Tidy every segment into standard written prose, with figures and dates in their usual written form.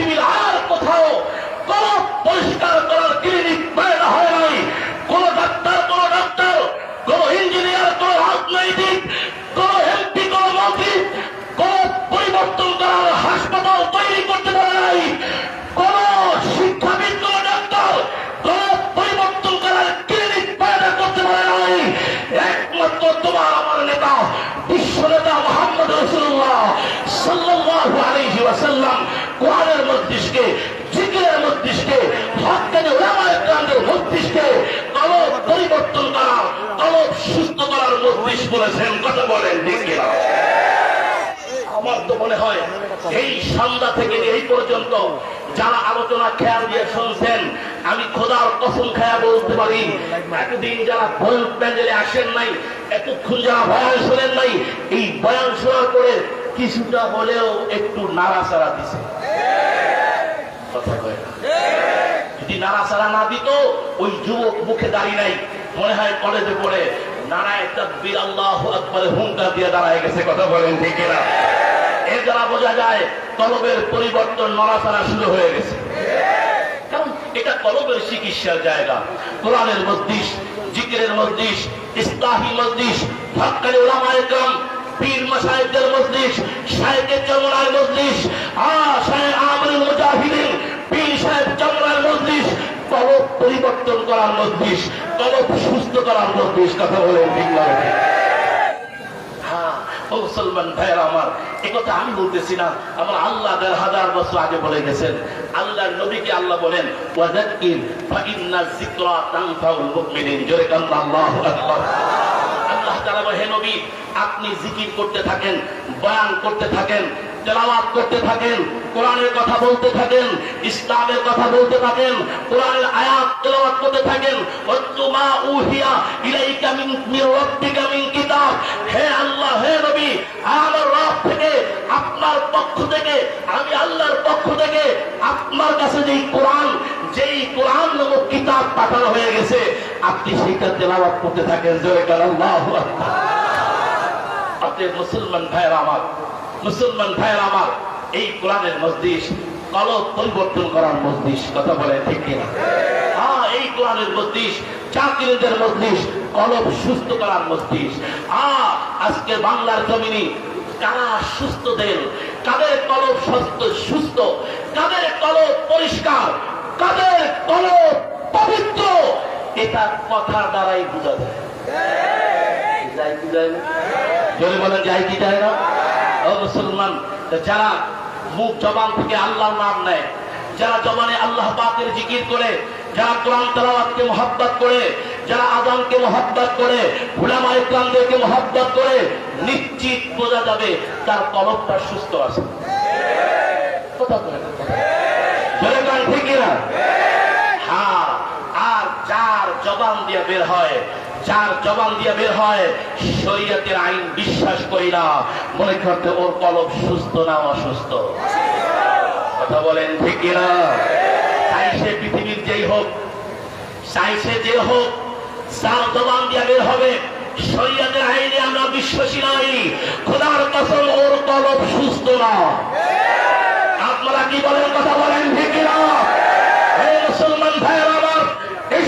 পৃথিবীর আর কোথাও কোন পরিষ্কার করার ক্লিনিক বাইরে হয় নাই। কোন ডাক্তার, কোন ইঞ্জিনিয়ার, কোন রাজনৈতিক, কোন এমপি, কোন মন্ত্রী কোন পরিবর্তন করার হাসপাতাল তৈরি করতে পারে নাই। কোন শিক্ষাবিদ, কোন ডাক্তার কোন পরিবর্তন করার ক্লিনিক বাইরে করতে পারে নাই। একমাত্র তোমার আমার নেতা, বিশ্ব নেতা মুহাম্মদ রাসূলুল্লাহ সাল্লাল্লাহু আলাইহি ওয়াসাল্লাম কোরআনের মজলিসকে, জিকিরের মজলিসকে, হক্কানি উলামায়ে কেরামের মজলিসকে কলব পরিবর্তন করা, কলব সুস্থ করার মজলিস বলেছেন। কথা বলেন ঠিক কিনা? আমার তো মনে হয় এই সন্ধ্যা থেকে এই পর্যন্ত যারা আলোচনা খেয়াল দিয়ে শুনছেন, আমি খোদার কসম খায়া বলতে পারি, এতদিন যারা বয়ান প্যান্ডেলে আসেন নাই, এতক্ষণ যারা বয়ান শোনেন নাই, এই বয়ান শোনার পরে কিছুটা হলেও একটু নাড়াচাড়া দিছে। কথা কয় না? যদি নাড়াচাড়া না দিত, ওই যুবক মুখে দাঁড়িয়ে নাই, মনে হয় কলেজে পড়ে নারায়ে তাকবীর আল্লাহু আকবার হুঙ্কার দিয়ে দাঁড়ায় গেছে। কথা বলেন ঠিক না? এর দ্বারা বোঝা যায় কলবের পরিবর্তন, নড়াচড়া শুরু হয়ে গেছে। কারণ এটা কলবের চিকিৎসার জায়গা। কোরআনের মজলিস, জিকিরের মজলিস, ইসলাহি মজলিস, হক্কানি উলামায়ে কেরাম, পীর মাশায়েখদের মজলিস, শায়েখে চরমনার মজলিস, শায়েখ আমিরুল মুজাহিদিন, পীর সাহেব চরমনার মজলিস, কলব পরিবর্তন করার মজলিস, কলব সুস্থ করার মজলিস। কথা বলেন ঠিক না? মুসলমান ভাইয়েরা আমার, একথা আমি বলতেছি না, আমার আল্লাহ ১,৫০০ বছর আগে বলে গেছেন। আল্লাহর নবীকে আল্লাহ বলেন, ওয়াযাক্কির ফাইন্না যিকরা তানফাউল মুমিনিন। জোরে কান্না আল্লাহু আকবার। আল্লাহ তাআলা বলেন, হে নবী, আপনি জিকির করতে থাকেন, বয়ান করতে থাকেন, তেলাওয়াত করতে থাকেন, কোরআনের কথা বলতে থাকেন, ইসলামের কথা বলতে থাকেন, কোরআনের আয়াত তেলাওয়াত করতে থাকেন। ওয়াতলু মা উহিয়া ইলাইকা মিন রাব্বিকা মিন কিতাব। হে আল্লাহ, হে নবী, আমার রব থেকে, আপনার পক্ষ থেকে, আমি আল্লাহর পক্ষ থেকে আপনার কাছে যেই কোরআন নামক কিতাব পাঠানো হয়ে গেছে, আপনি সেইটা তেলাওয়াত করতে থাকেন। জোরে বলেন আল্লাহু আকবার। আপনি মুসলমান ভাইয়েরা আমার, মুসলমান ভাইয়েরা আমার, এই কোরআনের মজলিস কলব পরিবর্তন করার মজলিস। কথা বলে ঠিক কিনা? এই কোরআনের মজলিস, জাকিরদের মজলিস, কলব সুস্থ করার মজলিস। আজকে বাংলার জমিনে কারা সুস্থ দেন, কাদের কলব সুস্থ, কাদের কলব পরিষ্কার, কাদের কলব পবিত্র, এটা কথা দ্বারাই বোঝা যায়। যায় কি যায় না? জোরে বলেন, যায় কি যায় না? ও মুসলমান, যারা মুখ জবান থেকে আল্লাহর নাম নেয়, যারা জবানে আল্লাহ পাকের জিকির করে, যারা কোরআন তেলাওয়াতকে মহব্বত করে, যারা আযানকে মহব্বত করে, উলামায়ে কেরামদেরকে মহব্বত করে, নিশ্চিত বোঝা যাবে তার কলবটা সুস্থ আছে। কথা বলেন জোরে বলেন ঠিক কিনা? হ্যাঁ। আর যার জবান দিয়ে বের হয়, যার জবান দিয়ে বের হয় শরীয়তের আইন বিশ্বাস করি না, মনে করতে ওর কলব সুস্থ না অসুস্থ। কথা বলেন ঠিক কিনা? চাই সে পৃথিবীর যেই হোক, চাই সে যে হোক, যার জবান দিয়ে বের হবে শরীয়তের আইনে আমরা বিশ্বাসী নই, খোদার কসম ওর কলব সুস্থ না। আপনারা কি বলেন? কথা বলেন ঠিক কিনা? হে মুসলমান ভাইয়েরা আমার,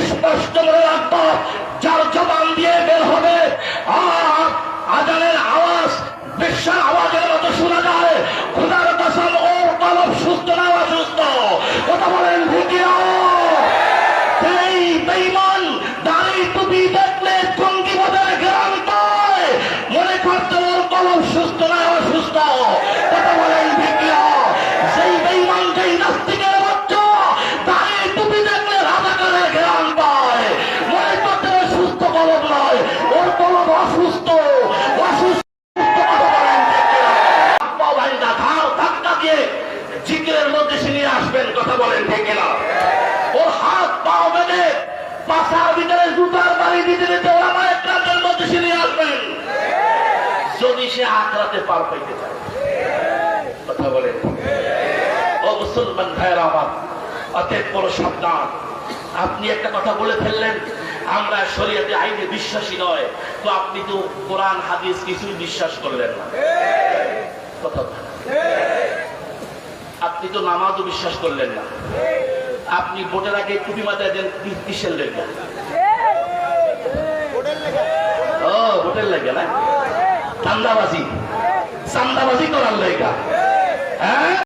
স্পষ্ট মনে রাখবো, যার জবান দিয়ে বের হবে আযানের আওয়াজ বেশ্যার আওয়াজের মতো শোনা যায়, খোদার কসম ওর কলব সুস্থ না অসুস্থ। কথা বলেন ঠিক কিনা? সেই বেঈমান দাড়ি টুপি দেখলে জঙ্গিবাদের ঘ্রাণ পায়, মনে করতে ওর কলব সুস্থ না অসুস্থ। কথা বলেন ঠিক কিনা? সেই বেঈমান, যেই নাস্তিকের বাচ্চা দাড়ি টুপি দেখলে রাজাকারের ঘ্রাণ পায়, মনে করতে ওর সুস্থ কলব নয়, ওর কলব অসুস্থ। জিকিরের মধ্যে নিয়ে আসবেন। কথা বলেন ঠিক কিনা? ওর হাত পাও বেঁধে পাশার ভিতরে জুতার বাড়ি দিতে দিতে ওলামায়ে কেরামের মধ্যে নিয়ে আসবেন, যদি সে আখরাতে পার পাইতে চায়। কথা বলেন। ও মুসলমান ভাইয়েরা আমার, অতএব বড় সাবধান। আপনি একটা কথা বলে ফেললেন, আমরা শরীয়তে আইনে বিশ্বাসী নয়, তো আপনি তো কোরআন হাদিস কিছুই বিশ্বাস করলেন না। কথা আপনি তো নামাজও বিশ্বাস করলেন না, আপনি ভোটের আগে টুপি মাথায় দেন কিসের লেগে? ও ভোটের লেগে না, চান্দাবাজি করার লেগা। হ্যাঁ